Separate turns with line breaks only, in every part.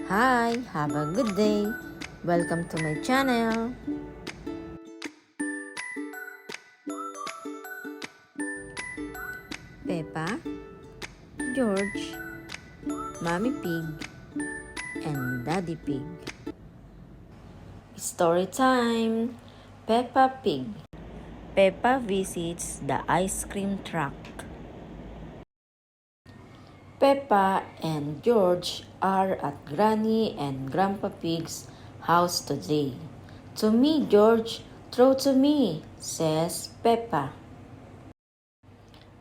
Hi, have a good day. Welcome to my channel. Peppa, George, Mommy Pig, and Daddy Pig. Story time. Peppa Pig. Peppa visits the ice cream truck. Peppa and George are at Granny and Grandpa Pig's house today. To me, George, throw to me, says Peppa.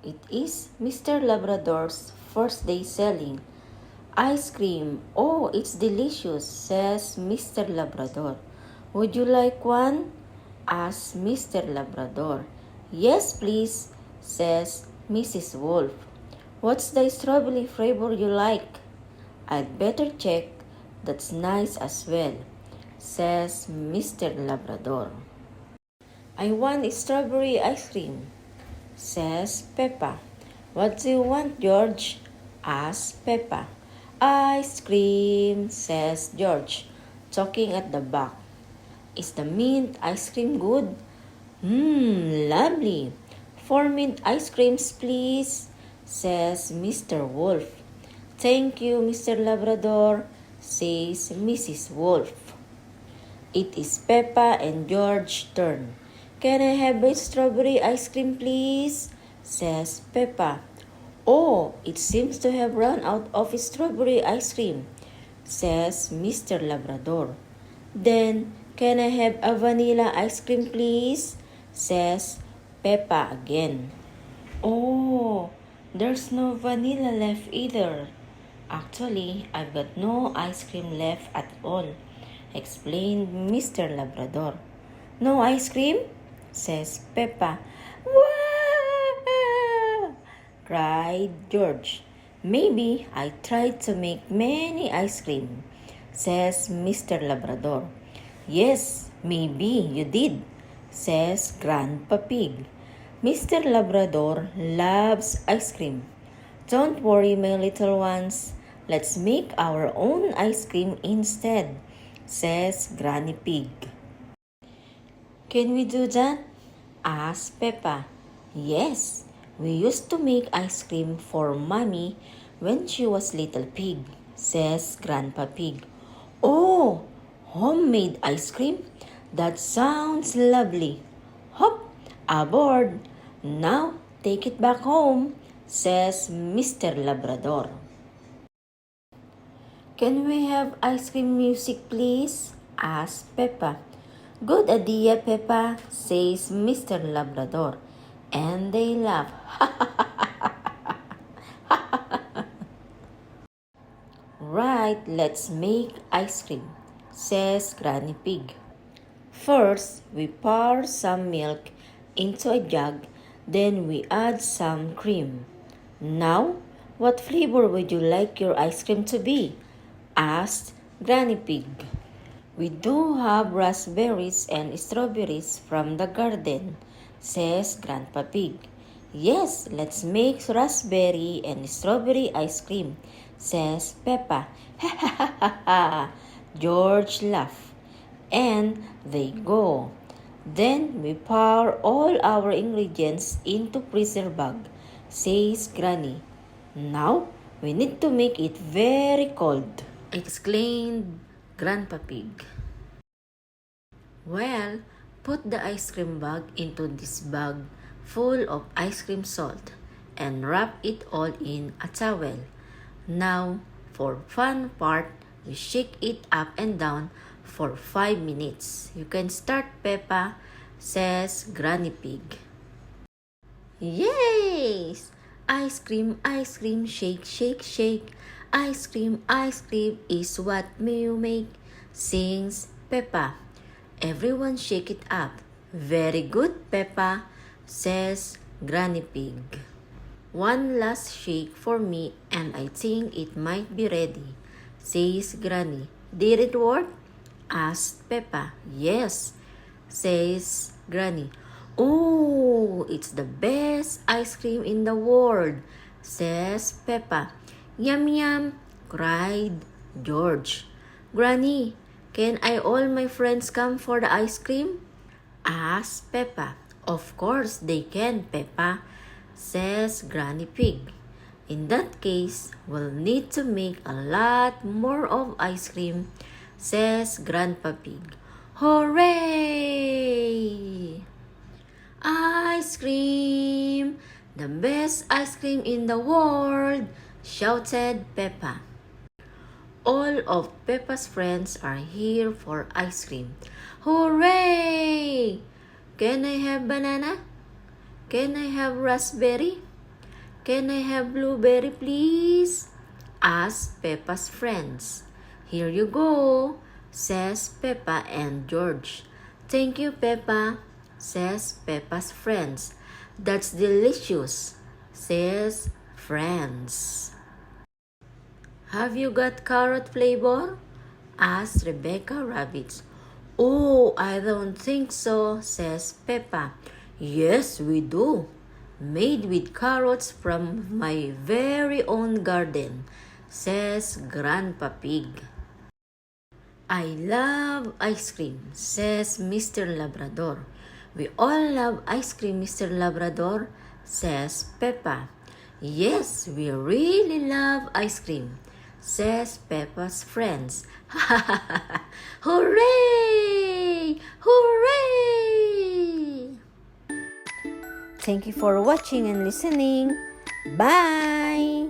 It is Mr. Labrador's first day selling ice cream. Oh, it's delicious, says Mr. Labrador. Would you like one? Asks Mr. Labrador. Yes, please, says Mrs. Wolf. What's the strawberry flavor you like? I'd better check. That's nice as well, says Mr. Labrador. I want strawberry ice cream, says Peppa. What do you want, George? Asks Peppa. Ice cream, says George, talking at the back. Is the mint ice cream good? Lovely. 4 mint ice creams, please, says Mr. Wolf. Thank you, Mr. Labrador, says Mrs. Wolf. It is Peppa and George's turn. Can I have a strawberry ice cream, please? Says Peppa. Oh, it seems to have run out of strawberry ice cream, says Mr. Labrador. Then, can I have a vanilla ice cream, please? Says Peppa again. Oh, there's no vanilla left either. Actually, I've got no ice cream left at all, explained Mr. Labrador. No ice cream? Says Peppa. Wah! Cried George. Maybe I tried to make many ice cream, says Mr. Labrador. Yes, maybe you did, says Grandpa Pig. Mr. Labrador loves ice cream. Don't worry, my little ones. Let's make our own ice cream instead, says Granny Pig. Can we do that? Asked Peppa. Yes, we used to make ice cream for Mommy when she was little pig, says Grandpa Pig. Oh, homemade ice cream? That sounds lovely. Hop, aboard. Now take it back home, says Mr. Labrador. Can we have ice cream music, please? Asked Peppa. Good idea, Peppa, says Mr. Labrador. And they laugh. Right, let's make ice cream, says Granny Pig. First, we pour some milk into a jug, then we add some cream. Now, what flavor would you like your ice cream to be? Asked Granny Pig. We do have raspberries and strawberries from the garden, says Grandpa Pig. Yes, let's make raspberry and strawberry ice cream, says Peppa. Ha ha ha ha ha! George laughed. And they go. Then we pour all our ingredients into freezer bag, says Granny. Now we need to make it very cold, exclaimed Grandpa Pig. Well, put the ice cream bag into this bag full of ice cream salt and wrap it all in a towel. Now, for fun part, we shake it up and down for 5 minutes. You can start, Peppa, says Granny Pig. Yes! Ice cream, shake, shake, shake. Ice cream is what you make, sings Peppa. Everyone shake it up. Very good, Peppa, says Granny Pig. One last shake for me and I think it might be ready, says Granny. Did it work? Asked Peppa. Yes, says Granny. Oh, it's the best ice cream in the world, says Peppa. Yum yum, cried George. Granny, can all my friends come for the ice cream? Asked Peppa. Of course they can, Peppa, says Granny Pig. In that case, we'll need to make a lot more of ice cream, says Grandpa Pig. Hooray! Ice cream! The best ice cream in the world! Shouted Peppa. All of Peppa's friends are here for ice cream. Hooray! Can I have banana? Can I have raspberry? Can I have blueberry, please? Asked Peppa's friends. Here you go, says Peppa and George. Thank you, Peppa, says Peppa's friends. That's delicious, says friends. Have you got carrot flavor? Asked Rebecca Rabbit. Oh, I don't think so, says Peppa. Yes, we do. Made with carrots from my very own garden, says Grandpa Pig. I love ice cream, says Mr. Labrador. We all love ice cream, Mr. Labrador, says Peppa. Yes, we really love ice cream, says Peppa's friends. Hooray! Hooray! Thank you for watching and listening. Bye!